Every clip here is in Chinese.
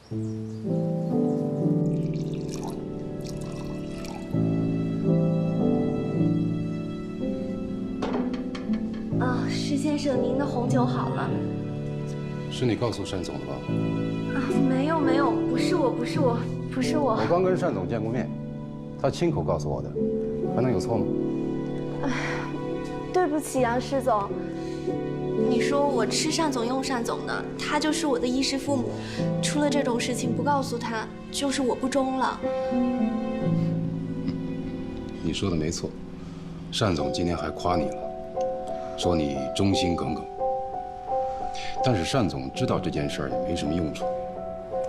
施先生，您的红酒好了。是你告诉单总的吧？没有，不是我。我刚跟单总见过面，他亲口告诉我的，还能有错吗？对不起啊，施总。你说我吃单总用单总的，他就是我的衣食父母，出了这种事情不告诉他，就是我不忠了。你说的没错，单总今天还夸你了，说你忠心耿耿。但是单总知道这件事儿也没什么用处。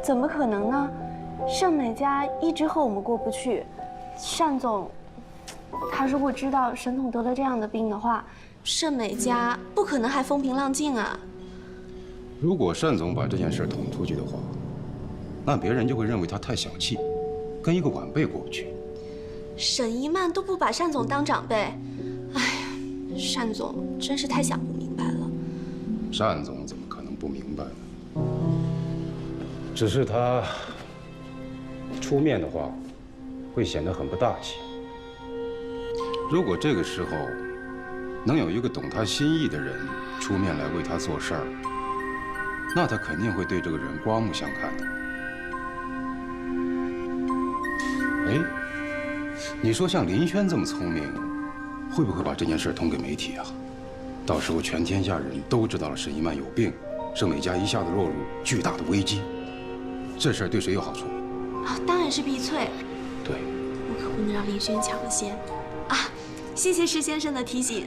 怎么可能呢？盛美家一直和我们过不去，单总，他如果知道沈总得了这样的病的话，盛美家不可能还风平浪静啊。如果单总把这件事捅出去的话，那别人就会认为他太小气，跟一个晚辈过不去。沈一曼都不把单总当长辈，哎呀，单总真是太想不明白了。单总怎么可能不明白呢？只是他出面的话，会显得很不大气。如果这个时候能有一个懂他心意的人出面来为他做事儿，那他肯定会对这个人刮目相看的。哎，你说像林轩这么聪明，会不会把这件事通给媒体啊？到时候全天下人都知道了沈一曼有病，盛美家一下子落入巨大的危机，这事儿对谁有好处？当然是碧翠。对，我可不能让林轩抢了先啊！谢谢施先生的提醒，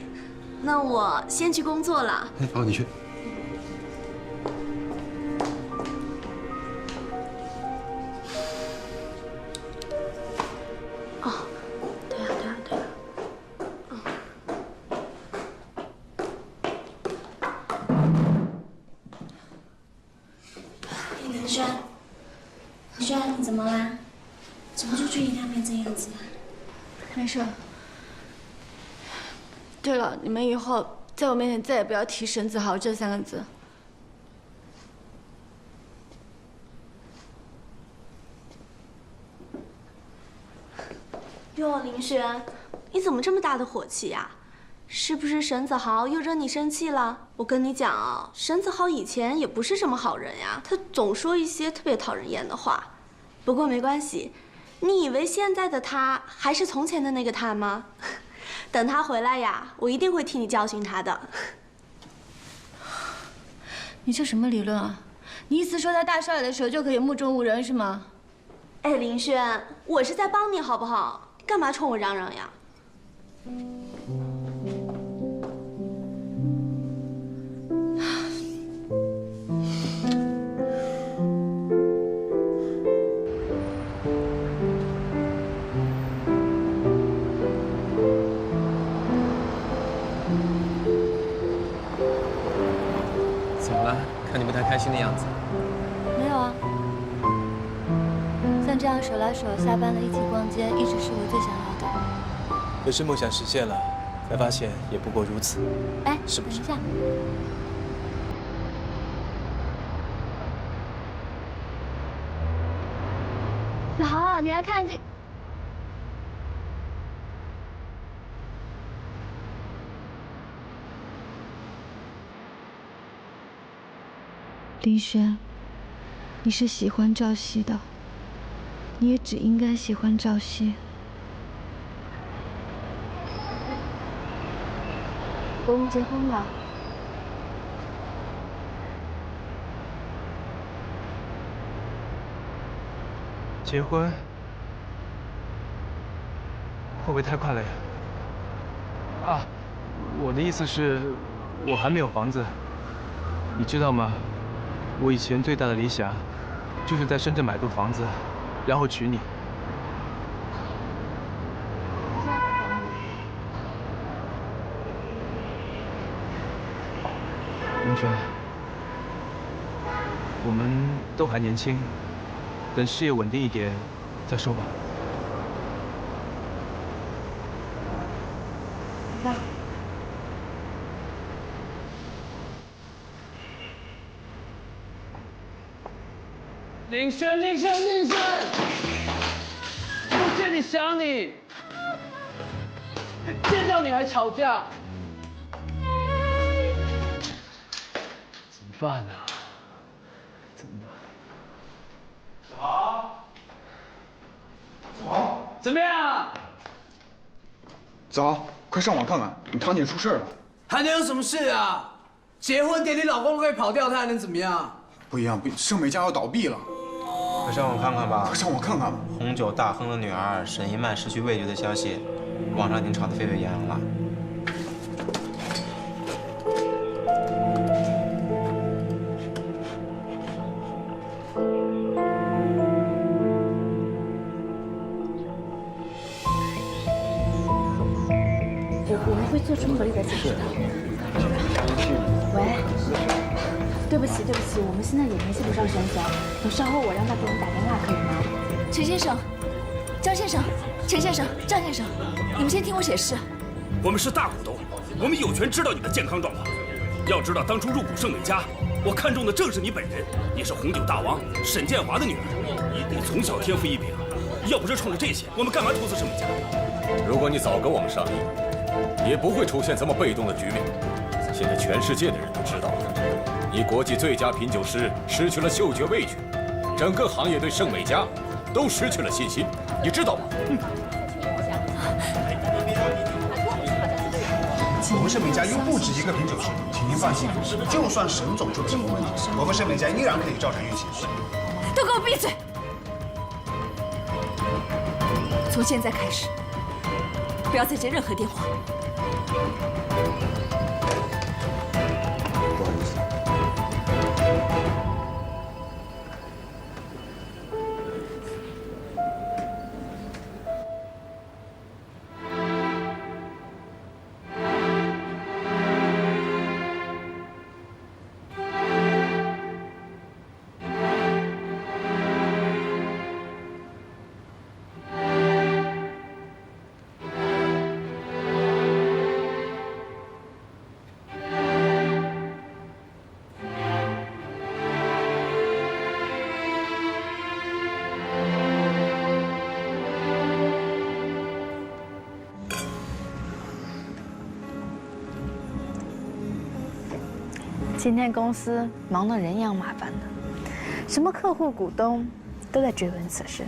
那我先去工作了。好，你去。对啊。林轩，你怎么啦？怎么就注意他变这样子啊？没事。对了，你们以后在我面前再也不要提沈子豪这3个字。哟，林轩，你怎么这么大的火气呀？是不是沈子豪又惹你生气了？我跟你讲啊，沈子豪以前也不是什么好人呀，他总说一些特别讨人厌的话。不过没关系，你以为现在的他还是从前的那个他吗？等他回来呀，我一定会替你教训他的。你这什么理论啊？你意思说他大少爷的时候就可以目中无人是吗？哎，林轩，我是在帮你好不好？干嘛冲我嚷嚷呀？怎么了？看你不太开心的样子。没有啊。像这样手拉手下班了一起逛街，一直是我最想要的。可是梦想实现了，才发现也不过如此。哎，是不是？等一下。子豪，你来看这。林轩，你是喜欢赵熙的，你也只应该喜欢赵熙。我们结婚吧。结婚会不会太快了呀？啊，我的意思是，我还没有房子，你知道吗？我以前最大的理想，就是在深圳买栋房子，然后娶你。林轩，我们都还年轻，等事业稳定一点再说吧。那。林轩，林轩，林轩，不见你想你，见到你还吵架，怎么办啊？怎么办？好，好，怎么样？子豪，快上网看看，你堂姐出事了。还能有什么事啊？结婚典礼，老公都可以跑掉，她还能怎么样？不一样，盛美家要倒闭了。快上网看看吧！快上网看看！红酒大亨的女儿沈一曼失去味觉的消息，网上已经炒得沸沸扬扬了。我们会做出合理的解释的。喂，对不起，我们现在也联系不上沈总，等稍后我让他给我们打电话，可以吗？陈先生、张先生、陈先生、张先生，你们先听我解释。我们是大股东，我们有权知道你的健康状况。要知道，当初入股盛美家，我看中的正是你本人，也是红酒大王沈建华的女儿。你从小天赋异禀，要不是冲着这些，我们干嘛投资盛美家？如果你早跟我们商议，也不会出现这么被动的局面。现在全世界的人都知道了，你国际最佳品酒师失去了嗅觉味觉，整个行业对盛美家都失去了信心，你知道吗？我们盛美家又不止一个品酒师，请您放心，就算沈总出了什么问题，我们盛美家依然可以照常运行。都给我闭嘴！从现在开始，不要再接任何电话。不好意思。今天公司忙得人仰马翻的，什么客户、股东都在追问此事。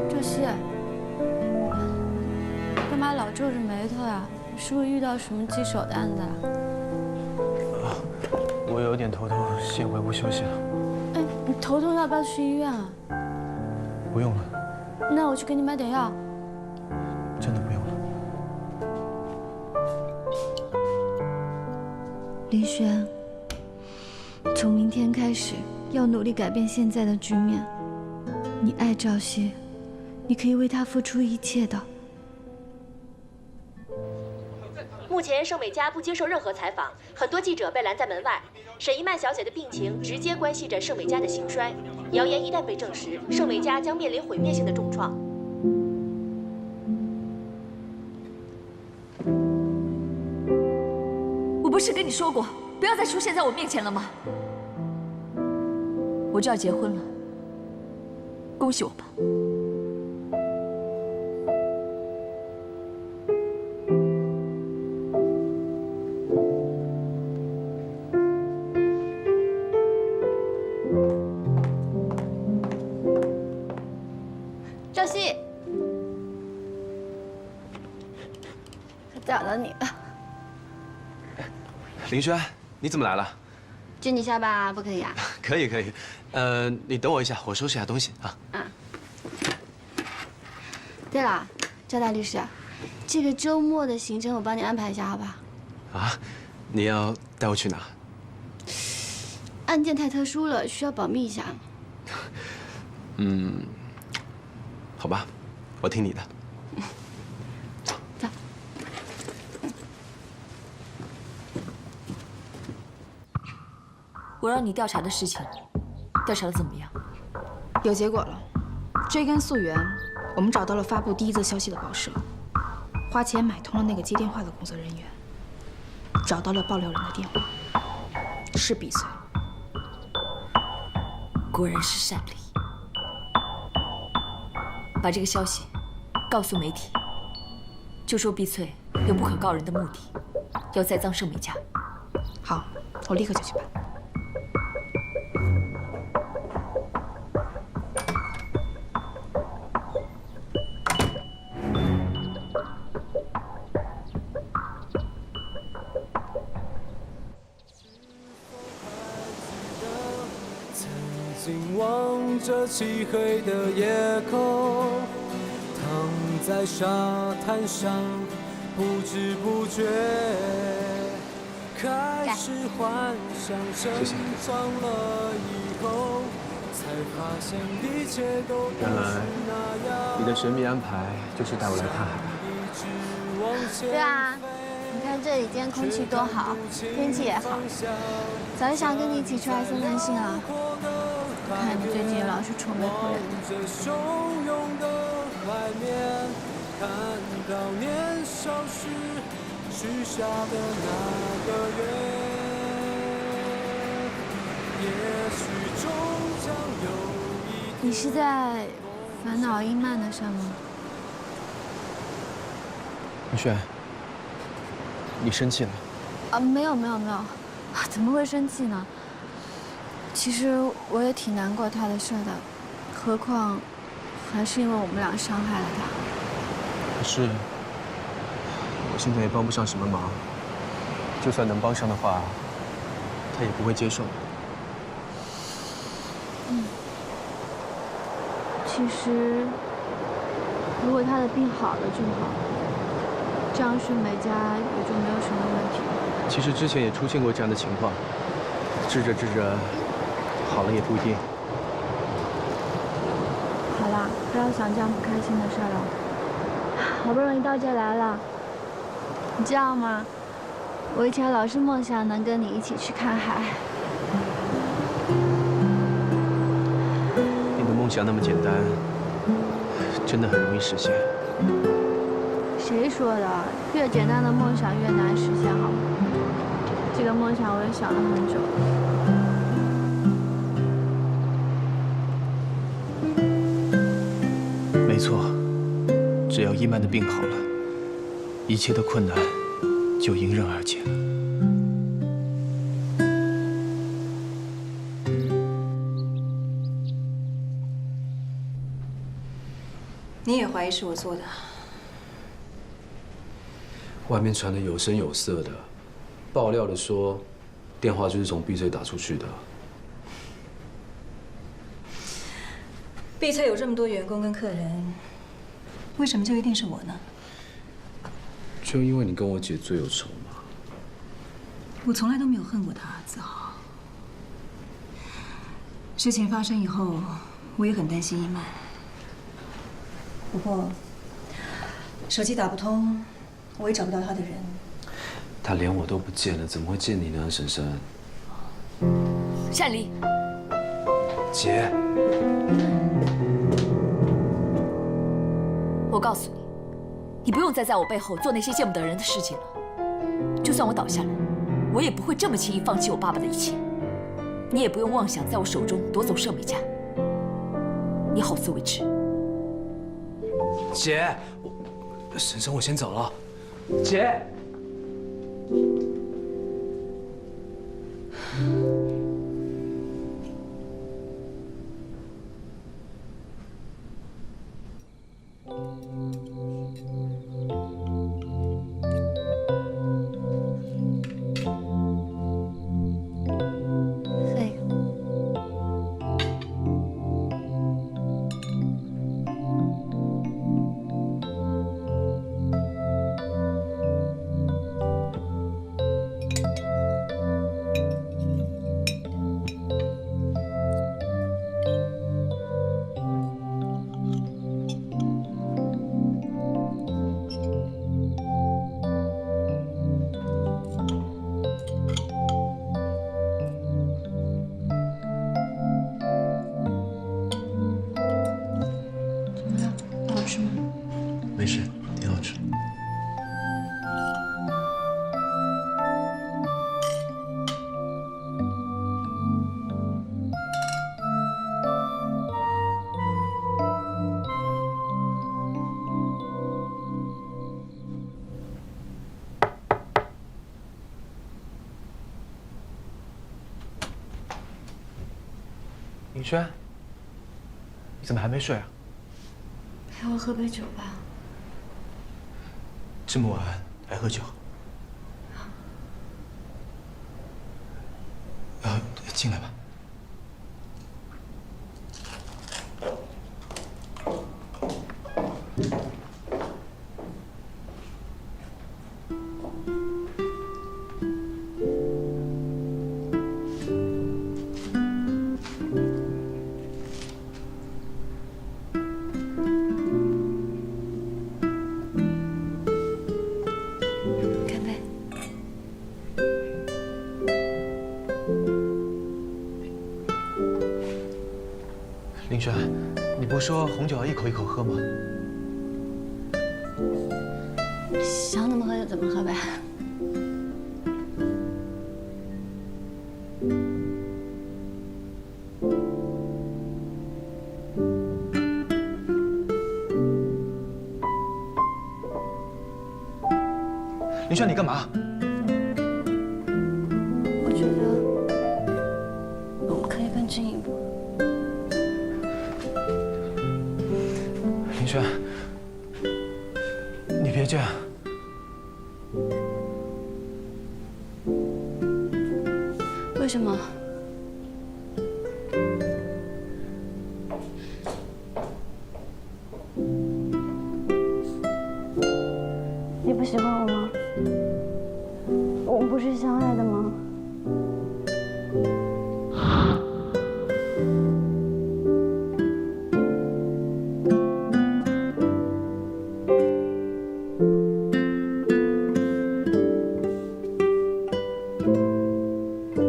赵熙，干嘛老皱着眉头呀？是不是遇到什么棘手的案子啊？我有点头痛，先回屋休息了。哎，你头痛要不要去医院啊？不用了。那我去给你买点药。真的不用了。林轩，从明天开始要努力改变现在的局面。你爱赵熙，你可以为他付出一切的。目前盛美家不接受任何采访，很多记者被拦在门外。沈一曼小姐的病情直接关系着盛美家的兴衰，谣言一旦被证实，盛美家将面临毁灭性的重创。我不是跟你说过，不要再出现在我面前了吗？我就要结婚了，恭喜我吧。赵熙，找到你了。林轩，你怎么来了？敬你下吧，不可以啊？可以可以，你等我一下，我收拾下东西啊。对了，赵大律师，这个周末的行程我帮你安排一下，好吧？啊，你要带我去哪？案件太特殊了，需要保密一下。好吧，我听你的。走。我让你调查的事情，调查的怎么样？有结果了。追根溯源，我们找到了发布第一则消息的报社，花钱买通了那个接电话的工作人员，找到了爆料人的电话，是碧翠。果然是单离。把这个消息告诉媒体，就说碧翠有不可告人的目的，要栽赃盛美家。好，我立刻就去办。静望着漆黑的夜空，躺在沙滩上，不知不觉开始幻想成长了以后，才发现一切都不原来是那样。你的神秘安排就是带我来看海。对啊，你看这里今天空气多好，天气也好，早就想跟你一起出来散散心了。看你最近老是愁眉苦脸的。汹涌的海面，看到年少时许下的那个愿，也许终将有一天。你是在烦恼英曼的事吗？林轩，你生气了？啊，没有，怎么会生气呢？其实我也挺难过他的事的，何况还是因为我们俩伤害了他。可是我现在也帮不上什么忙，就算能帮上的话，他也不会接受。其实如果他的病好了就好，这样盛美家也就没有什么问题了。其实之前也出现过这样的情况，治着治着，好了也不一定。好啦，不要想这样不开心的事了。好不容易到这来了，你知道吗？我以前老是梦想能跟你一起去看海。你的梦想那么简单，真的很容易实现。谁说的？越简单的梦想越难实现，好吗？这个梦想我也想了很久了。没错，只要伊曼的病好了，一切的困难就迎刃而解了。你也怀疑是我做的？外面传的有声有色的，爆料的说，电话就是从碧翠打出去的。碧翠有这么多员工跟客人，为什么就一定是我呢？就因为你跟我姐最有仇嘛。我从来都没有恨过她，子豪。事情发生以后，我也很担心伊曼。不过，手机打不通，我也找不到她的人。她连我都不见了，怎么会见你呢，婶婶？单离，姐，我告诉你，你不用再在我背后做那些见不得人的事情了。就算我倒下了，我也不会这么轻易放弃我爸爸的一切。你也不用妄想在我手中夺走盛美家。你好自为之。姐，婶婶，我先走了。姐。 没事，挺好吃。林轩，你怎么还没睡啊？陪我喝杯酒吧。 这么晚还喝酒？进来吧。林轩，你不是说红酒要一口一口喝吗？想怎么喝就怎么喝呗。林轩，你干嘛？我觉得我们可以更进一步。 林轩，你别这样。为什么？你不喜欢我吗？我们不是相爱的吗？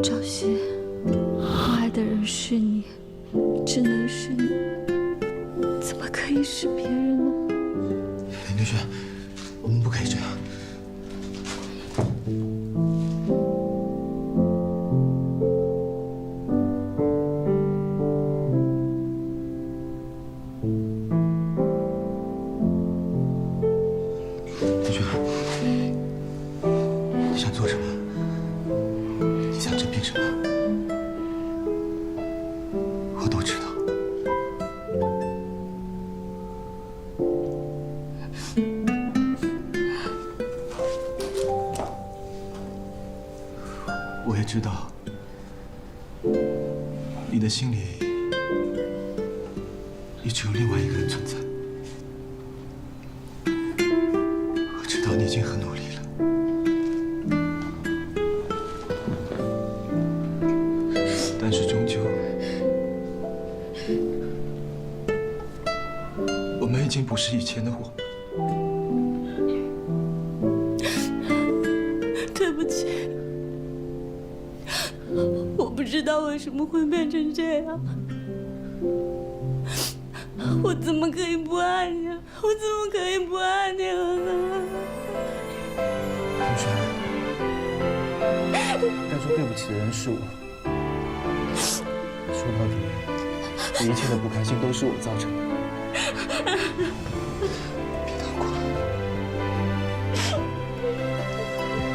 赵熙，我爱的人是你，只能是你，怎么可以是别人呢？林轩，我们不可以这样。林轩，你想做什么？ 你想证明什么？我都知道。我也知道，你的心里也只有另外一个人存在。我知道你已经很努力了。 但是终究，我们已经不是以前的我。对不起，我不知道为什么会变成这样。我怎么可以不爱你？我怎么可以不爱你了呢？林轩，该说对不起的人是我。说到底，你一切的不开心都是我造成的。别难过。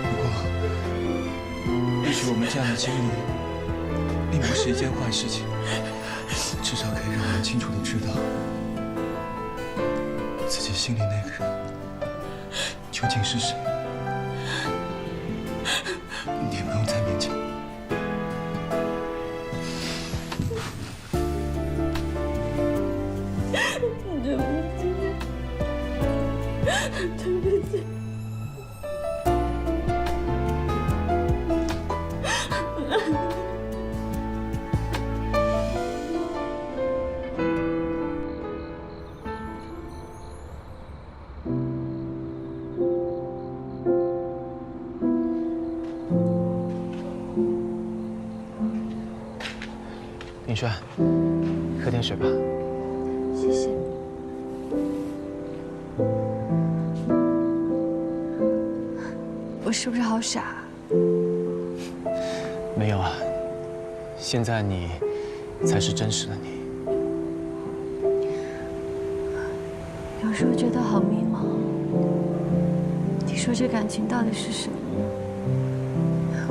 不过，也许我们这样的经历，并不是一件坏事情，至少可以让我们清楚的知道，自己心里那个人究竟是谁。你也不用再勉强。对不起，对不起。林轩，喝点水吧。谢谢。我是不是好傻？没有啊，现在你才是真实的你。有时候觉得好迷茫。你说这感情到底是什么？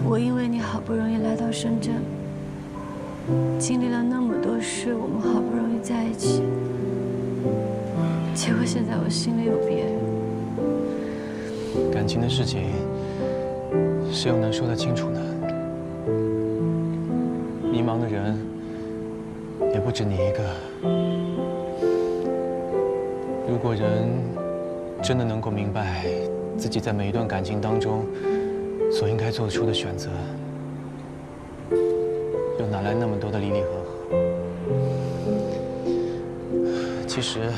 我因为你好不容易来到深圳，经历了那么多事，我们好不容易在一起，结果现在我心里有别人。感情的事情，谁又能说得清楚呢？迷茫的人也不止你一个。如果人真的能够明白自己在每一段感情当中所应该做出的选择，又哪来那么多的离离合合？其实，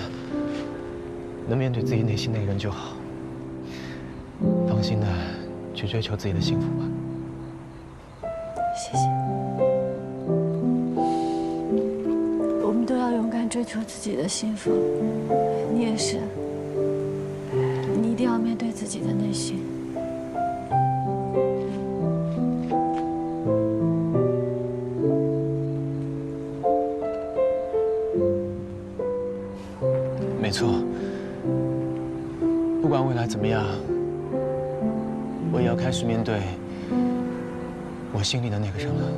能面对自己内心那个人就好，放心的去追求自己的幸福吧。谢谢。我们都要勇敢追求自己的幸福，你也是。你一定要面对自己的内心。没错，不管未来怎么样，我也要开始面对我心里的那个人了。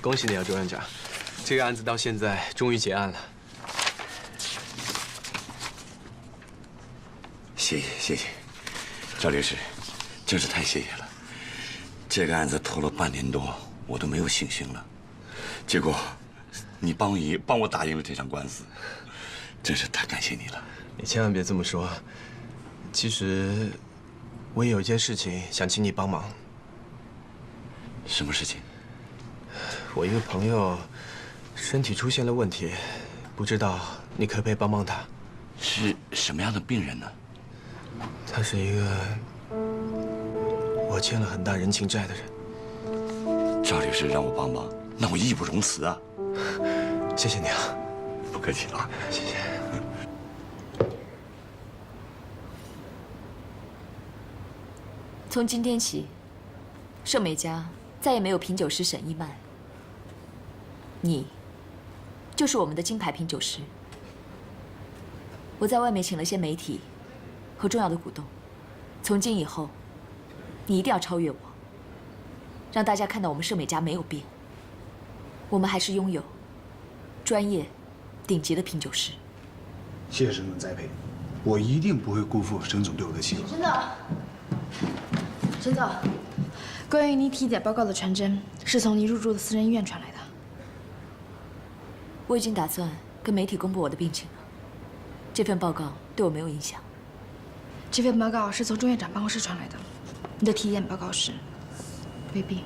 恭喜你啊，周院长，这个案子到现在终于结案了。谢谢，赵律师，真是太谢谢了。这个案子拖了半年多，我都没有信心了。结果，你帮我打赢了这场官司，真是太感谢你了。你千万别这么说。其实，我也有一件事情想请你帮忙。什么事情？我一个朋友身体出现了问题，不知道你可不可以帮帮他？是什么样的病人呢？他是一个我欠了很大人情债的人。赵律师让我帮忙，那我义不容辞啊！谢谢你啊，不客气啊，谢谢。从今天起，盛美家再也没有品酒师沈一曼，你就是我们的金牌品酒师。我在外面请了些媒体和重要的股东，从今以后，你一定要超越我，让大家看到我们盛美家没有变，我们还是拥有专业、顶级的品酒师。谢谢沈总栽培，我一定不会辜负沈总对我的信任。沈总，关于你体检报告的传真是从你入住的私人医院传来的。我已经打算跟媒体公布我的病情了，这份报告对我没有影响。这份报告是从钟院长办公室传来的，你的体检报告是胃病。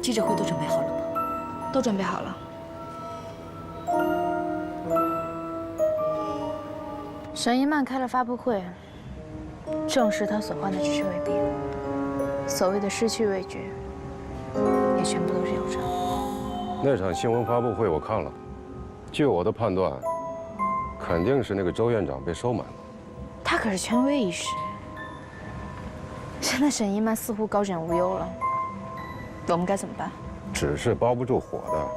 记者会都准备好了吗？都准备好了。沈一曼开了发布会，证实她所患的只是胃病。所谓的失去味觉，也全部都是有偿。那场新闻发布会我看了，据我的判断，肯定是那个周院长被收买了。他可是权威医师，现在沈一曼似乎高枕无忧了，我们该怎么办？纸是包不住火的。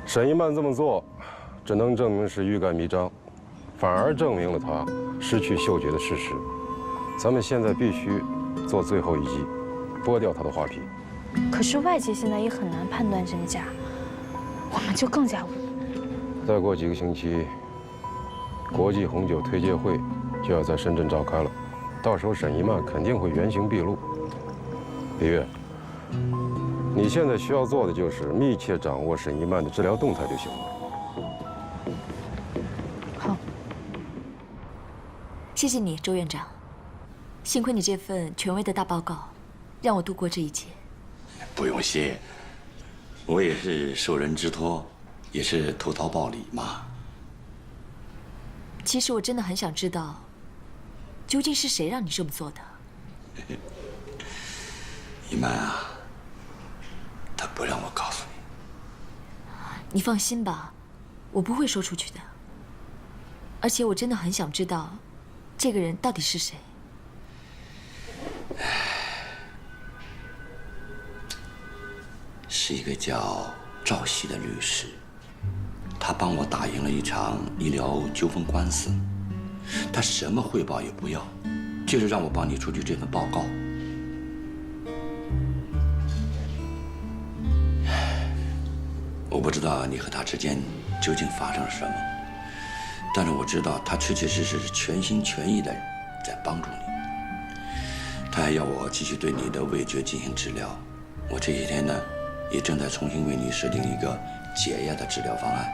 沈一曼这么做，只能证明是欲盖弥彰，反而证明了他失去嗅觉的事实。咱们现在必须做最后一击，剥掉他的画皮。可是外界现在也很难判断真假，我们就更加无力。再过几个星期，国际红酒推介会就要在深圳召开了，到时候沈一曼肯定会原形毕露。李月，你现在需要做的就是密切掌握沈一曼的治疗动态就行了。好，谢谢你，周院长。幸亏你这份权威的大报告，让我度过这一劫。不用谢，我也是受人之托，也是投桃报李嘛。其实我真的很想知道，究竟是谁让你这么做的？一曼啊，他不让我告诉你。你放心吧，我不会说出去的。而且我真的很想知道，这个人到底是谁。是一个叫赵熙的律师，他帮我打赢了一场医疗纠纷官司，他什么汇报也不要，就是让我帮你出具这份报告。我不知道你和他之间究竟发生了什么，但是我知道他确确实实是全心全意的在帮助你。他还要我继续对你的味觉进行治疗，我这几天呢也正在重新为你设定一个解压的治疗方案，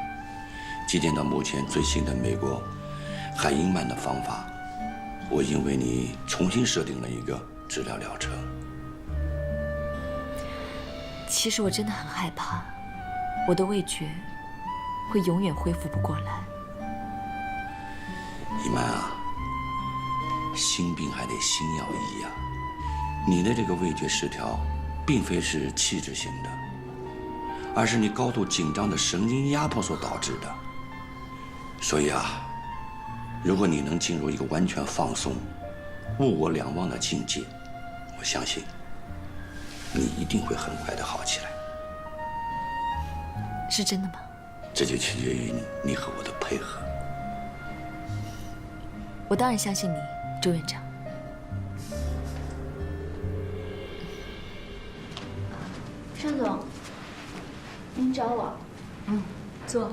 借鉴到目前最新的美国海因曼的方法，我已经为你重新设定了一个治疗疗程。其实我真的很害怕，我的味觉会永远恢复不过来。一曼啊，心病还得心药医呀。你的这个味觉失调，并非是气质性的，而是你高度紧张的神经压迫所导致的。所以啊，如果你能进入一个完全放松、物我两忘的境界，我相信你一定会很快的好起来。是真的吗？这就取决于你和我的配合。我当然相信你，周院长。盛总，您找我？坐。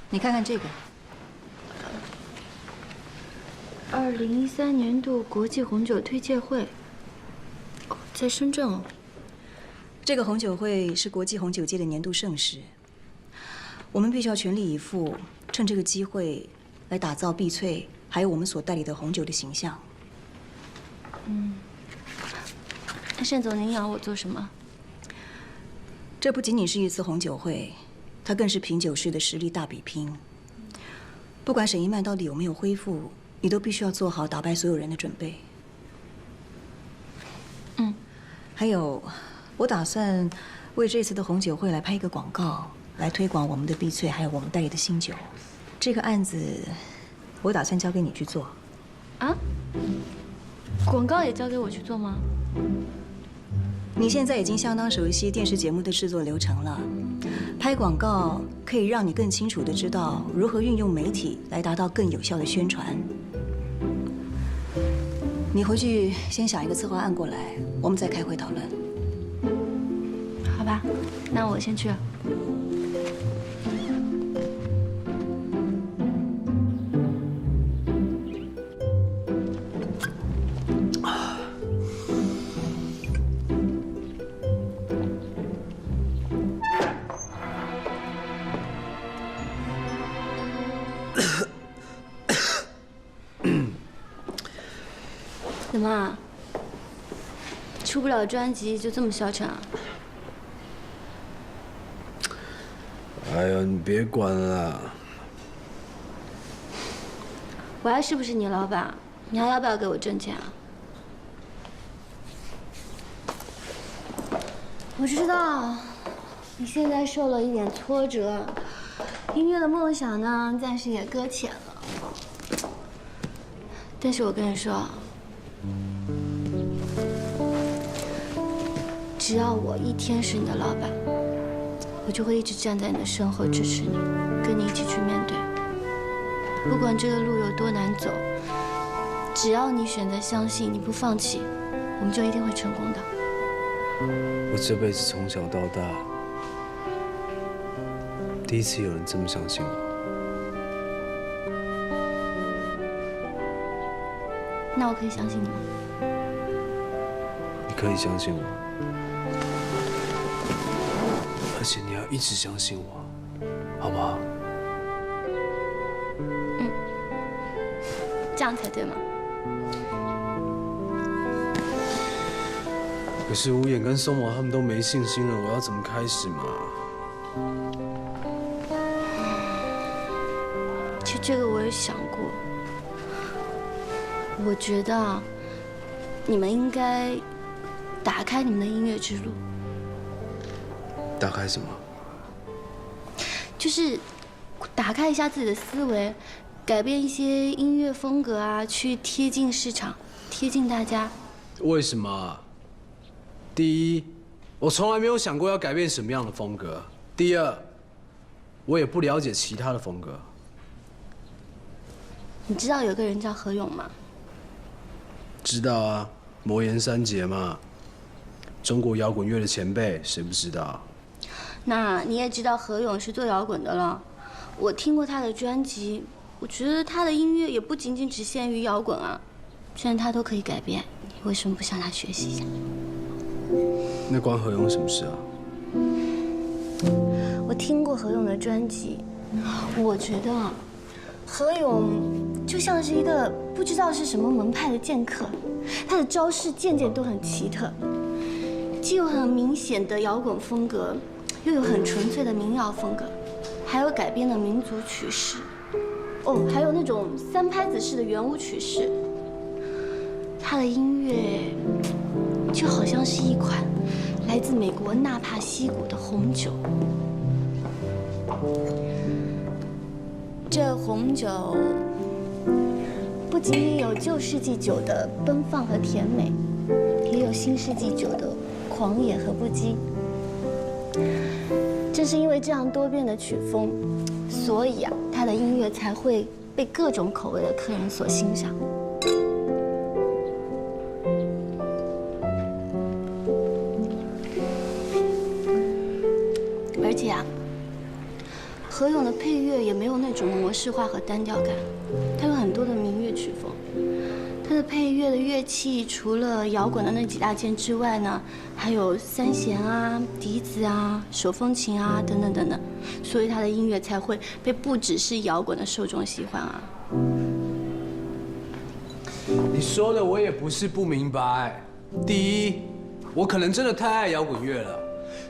你看看这个。 2013年度国际红酒推介会，在深圳哦。这个红酒会是国际红酒界的年度盛事，我们必须要全力以赴，趁这个机会来打造碧翠还有我们所代理的红酒的形象。那盛总，您要我做什么？这不仅仅是一次红酒会，它更是品酒师的实力大比拼。不管沈一曼到底有没有恢复，你都必须要做好打败所有人的准备。还有，我打算为这次的红酒会来拍一个广告，来推广我们的碧翠，还有我们代理的新酒。这个案子，我打算交给你去做。啊？广告也交给我去做吗？你现在已经相当熟悉电视节目的制作流程了，拍广告可以让你更清楚地知道如何运用媒体来达到更有效的宣传。你回去先想一个策划案过来，我们再开会讨论。好吧，那我先去。怎么啊？出不了专辑就这么消沉啊？哎呦，你别管了。我还是不是你老板？你还要不要给我挣钱啊？我知道你现在受了一点挫折，音乐的梦想呢，暂时也搁浅了。但是我跟你说，只要我一天是你的老板，我就会一直站在你的身后支持你，跟你一起去面对。不管这个路有多难走，只要你选择相信，你不放弃，我们就一定会成功的。我这辈子从小到大，第一次有人这么相信我。那我可以相信你吗？你可以相信我，而且你要一直相信我，好不好？这样才对嘛。可是无眼跟松毛他们都没信心了，我要怎么开始嘛？其实这个我也想过，我觉得啊，你们应该打开你们的音乐之路。打开什么？就是打开一下自己的思维，改变一些音乐风格啊，去贴近市场，贴近大家。为什么？第一，我从来没有想过要改变什么样的风格；第二，我也不了解其他的风格。你知道有个人叫何勇吗？知道啊，魔岩三杰嘛，中国摇滚乐的前辈，谁不知道？那你也知道何勇是做摇滚的了。我听过他的专辑，我觉得他的音乐也不仅仅只限于摇滚啊，既然他都可以改变，你为什么不向他学习一下？那关何勇什么事啊？我听过何勇的专辑，我觉得何勇就像是一个不知道是什么门派的剑客，他的招式件件都很奇特，既有很明显的摇滚风格，又有很纯粹的民谣风格，还有改编的民族曲式，哦，还有那种三拍子式的圆舞曲式。他的音乐就好像是一款来自美国纳帕溪谷的红酒。这红酒不仅仅有旧世纪酒的奔放和甜美，也有新世纪酒的狂野和不羁。正是因为这样多变的曲风，所以啊，他的音乐才会被各种口味的客人所欣赏。而且啊，何勇的配乐也没有那种模式化和单调感，它有很多的民乐曲风。它的配乐的乐器除了摇滚的那几大件之外呢，还有三弦啊、笛子啊、手风琴啊等等等等，所以他的音乐才会被不只是摇滚的受众喜欢啊。你说的我也不是不明白。第一，我可能真的太爱摇滚乐了，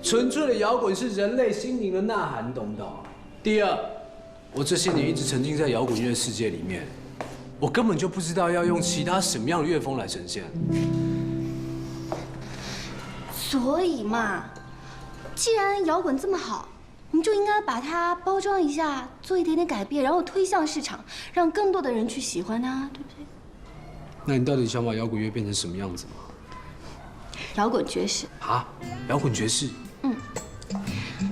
纯粹的摇滚是人类心灵的呐喊，懂不懂？第二，我这些年一直沉浸在摇滚乐世界里面，我根本就不知道要用其他什么样的乐风来呈现。所以嘛，既然摇滚这么好，我们就应该把它包装一下，做一点点改变，然后推向市场，让更多的人去喜欢它，对不对？那你到底想把摇滚乐变成什么样子吗？摇滚爵士啊，摇滚爵士。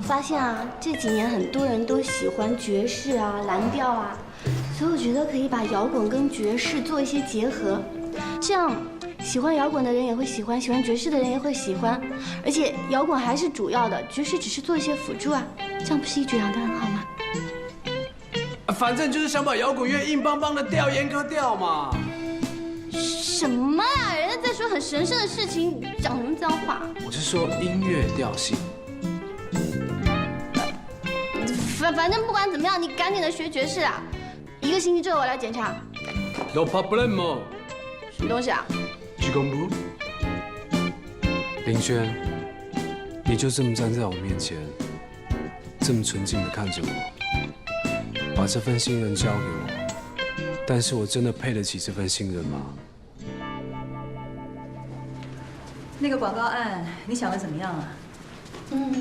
发现啊，这几年很多人都喜欢爵士啊、蓝调啊，所以我觉得可以把摇滚跟爵士做一些结合，这样喜欢摇滚的人也会喜欢，喜欢爵士的人也会喜欢，而且摇滚还是主要的，爵士只是做一些辅助啊，这样不是一举两得很好吗？反正就是想把摇滚乐硬邦邦的调严格掉嘛。什么啊！人家在说很神圣的事情，讲什么脏话？我是说音乐调性。反正不管怎么样，你赶紧的学爵士啊！1个星期之后我来检查。No problemo。什么东西啊？鞠躬不？林轩，你就这么站在我面前，这么纯净的看着我，把这份信任交给我，但是我真的配得起这份信任吗？那个广告案，你想的怎么样啊？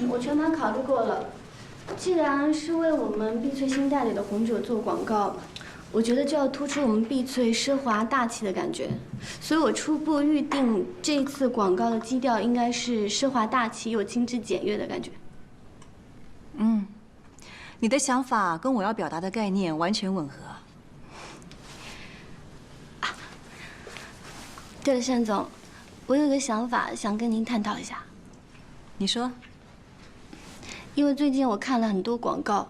我全盘考虑过了。既然是为我们碧翠新代理的红酒做广告，我觉得就要突出我们碧翠奢华大气的感觉。所以我初步预定这一次广告的基调应该是奢华大气又精致简约的感觉。你的想法跟我要表达的概念完全吻合。对了，单总，我有个想法想跟您探讨一下。你说。因为最近我看了很多广告，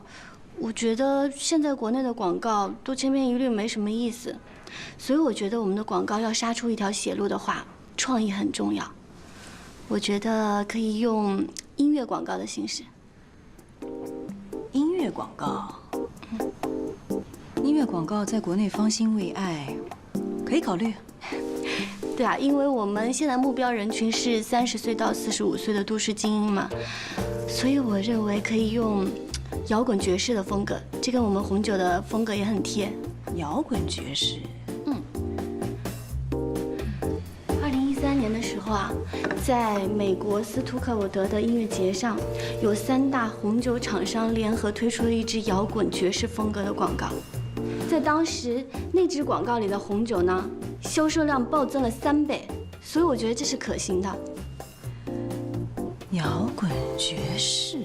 我觉得现在国内的广告都千篇一律，没什么意思，所以我觉得我们的广告要杀出一条血路的话，创意很重要。我觉得可以用音乐广告的形式。音乐广告，音乐广告在国内方兴未艾，可以考虑。对啊，因为我们现在目标人群是30岁到45岁的都市精英嘛，所以我认为可以用摇滚爵士的风格，这跟我们红酒的风格也很贴。摇滚爵士，2013年的时候啊，在美国斯图克伍德的音乐节上，有3大红酒厂商联合推出了一支摇滚爵士风格的广告。在当时，那支广告里的红酒呢，销售量暴增了3倍，所以我觉得这是可行的。摇滚爵士，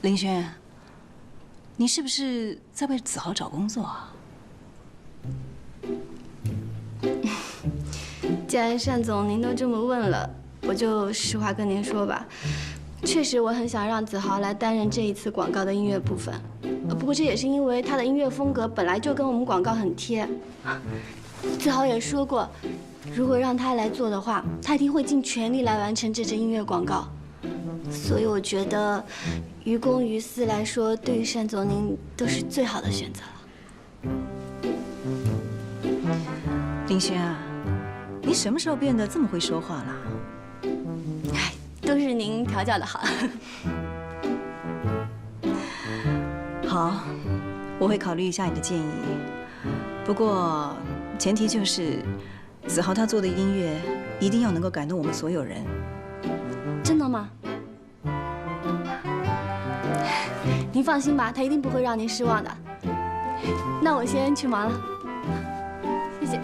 林轩，你是不是在为子豪找工作啊？既然单总您都这么问了，我就实话跟您说吧。确实，我很想让子豪来担任这一次广告的音乐部分，不过这也是因为他的音乐风格本来就跟我们广告很贴。子豪也说过，如果让他来做的话，他一定会尽全力来完成这支音乐广告。所以我觉得，于公于私来说，对于单总您都是最好的选择了。林轩啊，你什么时候变得这么会说话了？都是您调教的好。好，我会考虑一下你的建议。不过前提就是，子豪他做的音乐一定要能够感动我们所有人。真的吗？您放心吧，他一定不会让您失望的。那我先去忙了，谢谢。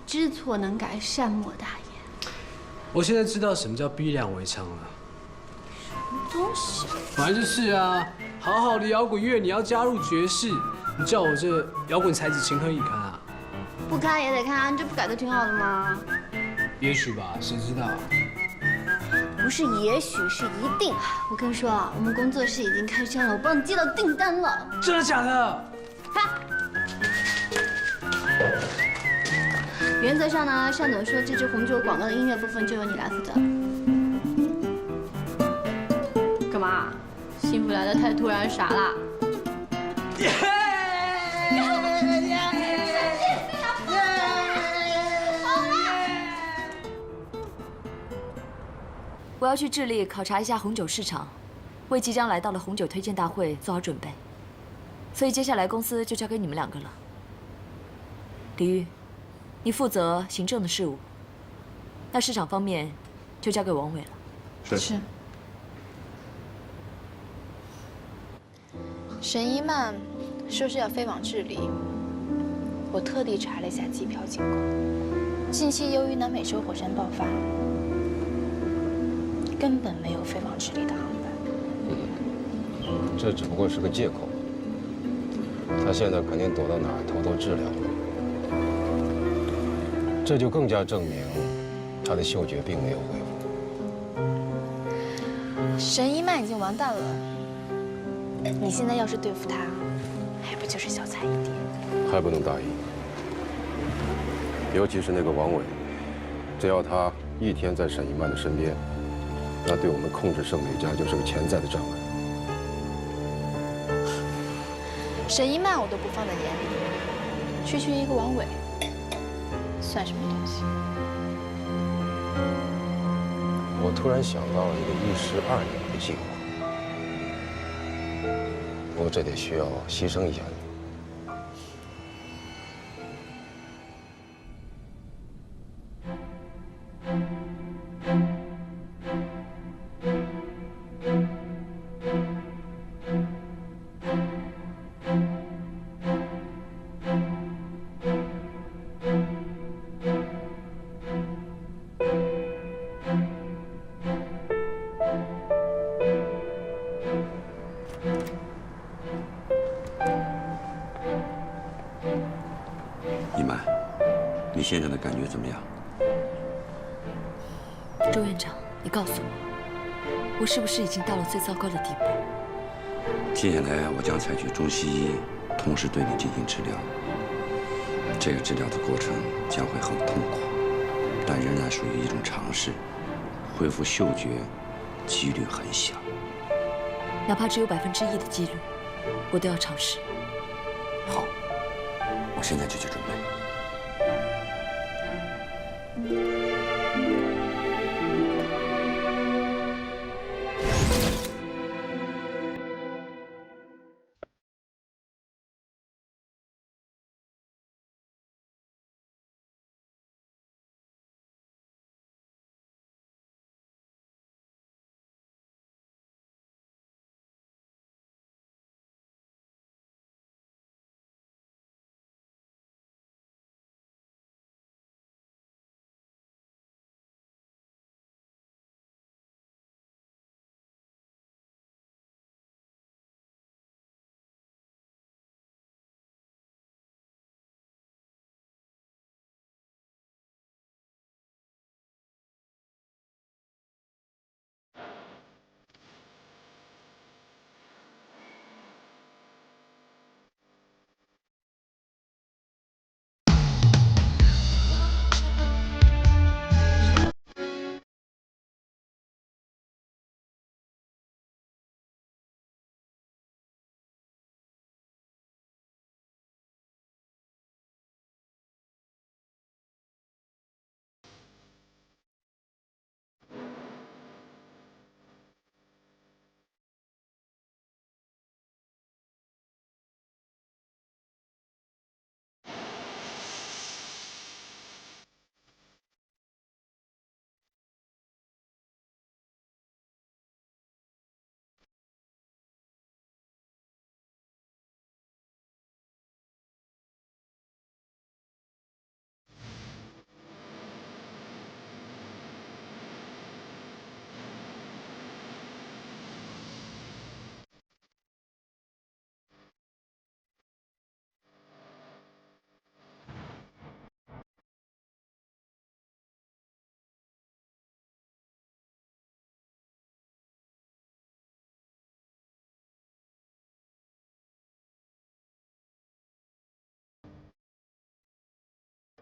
知错能改，善莫大焉。我现在知道什么叫逼良为娼了。什么东西？反正就是啊，好好的摇滚乐你要加入爵士，你叫我这摇滚才子情何以堪啊？不堪也得堪，这不改的挺好的吗？也许吧，谁知道？不是也许，是一定。我跟你说啊，我们工作室已经开张了，我帮你接到订单了。真的假的？原则上呢，单总说这支红酒广告的音乐部分就由你来负责。干嘛？幸福来得太突然，傻啦？我要去智利考察一下红酒市场，为即将来到的红酒推荐大会做好准备。所以接下来公司就交给你们2个了。李玉，你负责行政的事务，那市场方面就交给王伟了。是。沈一曼说是要飞往智利，我特地查了一下机票情况。近期由于南美洲火山爆发，根本没有飞往智利的航班。这只不过是个借口。他现在肯定躲到哪儿偷偷治疗了。这就更加证明他的嗅觉并没有恢复。沈一曼已经完蛋了，你现在要是对付他，还不就是小菜一碟？还不能大意，尤其是那个王伟，只要他一天在沈一曼的身边，那对我们控制盛美家就是个潜在的障碍。沈一曼我都不放在眼里，区区一个王伟，算什么东西？我突然想到了一个1石2鸟的计划，不过这得需要牺牲一下你。 一曼，你现在的感觉怎么样？周院长，你告诉我，我是不是已经到了最糟糕的地步？接下来我将采取中西医同时对你进行治疗。这个治疗的过程将会很痛苦，但仍然属于一种尝试。恢复嗅觉几率很小，哪怕只有1%的几率，我都要尝试。好，我现在就去准备。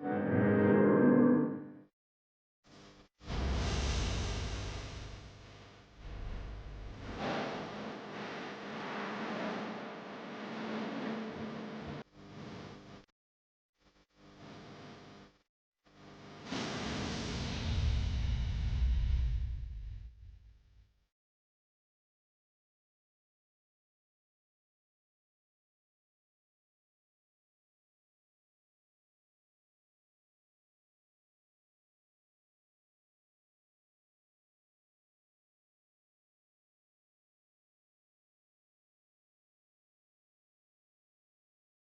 嗯。